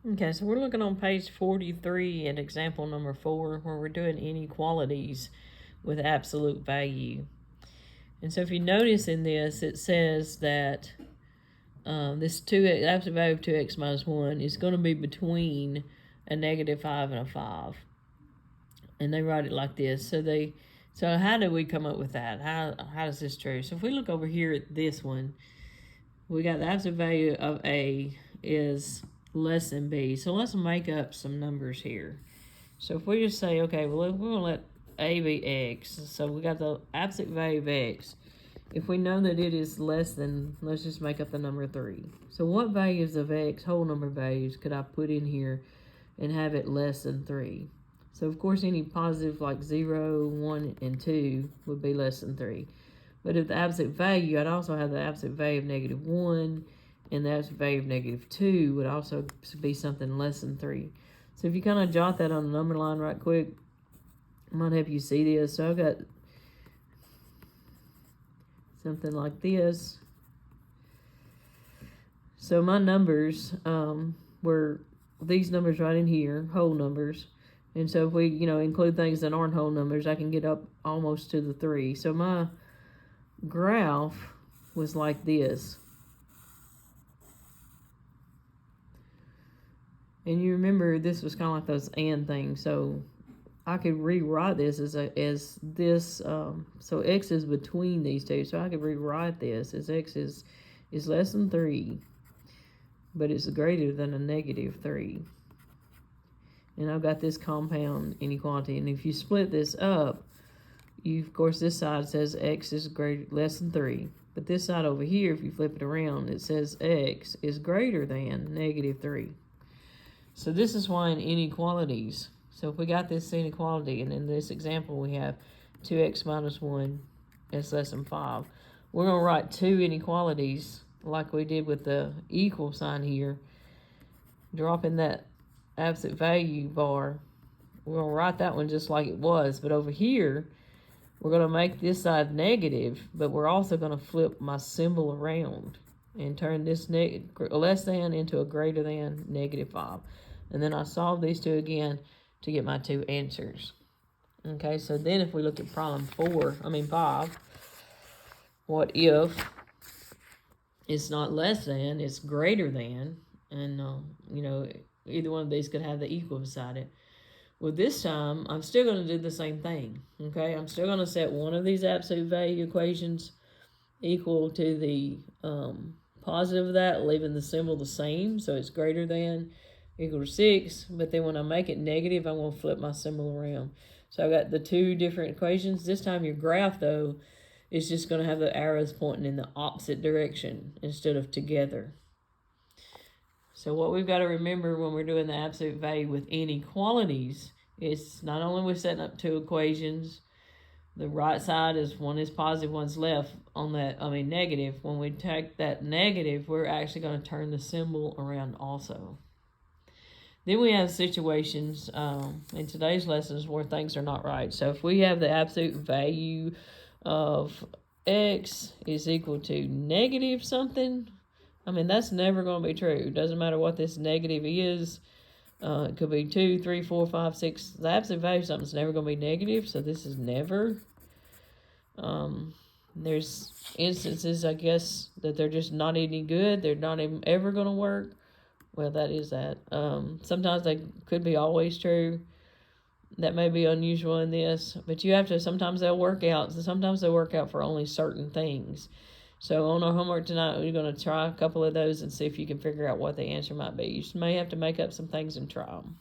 Okay, so we're looking on page 43 at example number 4, where we're doing inequalities with absolute value. And so if you notice in this, it says that this absolute value of 2x minus 1 is going to be between a -5 and a 5. And they write it like this. So how do we come up with that? How is this true? So if we look over here at this one, we got the absolute value of A is less than B. So let's make up some numbers here. So if we just say, okay, well, we're going to let A be X. So we got the absolute value of X. If we know that it is less than, let's just make up the number 3. So what values of X, whole number values, could I put in here and have it less than 3? So of course any positive like 0, 1, and 2 would be less than 3. But if the absolute value, I'd also have the absolute value of -1, and the absolute value of -2 would also be something less than 3. So if you kind of jot that on the number line right quick, it might help you see this. So I've got something like this. So my numbers were these numbers right in here, whole numbers. And so if we, include things that aren't whole numbers, I can get up almost to the 3. So my graph was like this. And you remember this was kind of like those and things. So I could rewrite this as this. So x is between these two. So I could rewrite this as x is less than 3, but it's greater than a -3. And I've got this compound inequality. And if you split this up, of course, this side says x is less than 3. But this side over here, if you flip it around, it says x is greater than -3. So this is why in inequalities, so if we got this inequality, and in this example we have 2x minus 1 is less than 5, we're going to write two inequalities like we did with the equal sign here, dropping that absolute value bar. We're going to write that one just like it was, but over here, we're going to make this side negative, but we're also going to flip my symbol around and turn this less than into a greater than -5. And then I solve these two again to get my two answers. Okay, so then if we look at problem 5, what if it's not less than, it's greater than, and, either one of these could have the equal beside it. Well, this time, I'm still going to do the same thing, okay? I'm still going to set one of these absolute value equations equal to the positive of that, leaving the symbol the same, so it's greater than, equal to 6, but then when I make it negative, I'm going to flip my symbol around. So I've got the two different equations. This time your graph, though, is just going to have the arrows pointing in the opposite direction instead of together. So what we've got to remember when we're doing the absolute value with inequalities is not only we're setting up two equations, the right side is one is positive, one's left on that, negative. When we take that negative, we're actually going to turn the symbol around also. Then we have situations in today's lessons where things are not right. So if we have the absolute value of x is equal to negative something, that's never going to be true. It doesn't matter what this negative is. It could be 2, 3, 4, 5, 6. The absolute value of something's never going to be negative, so this is never. There's instances, I guess, that they're just not any good. They're not even ever going to work. Well, that is that. Sometimes they could be always true. That may be unusual in this, but you have to, sometimes they'll work out. Sometimes they work out for only certain things. So on our homework tonight, we're going to try a couple of those and see if you can figure out what the answer might be. You may have to make up some things and try them.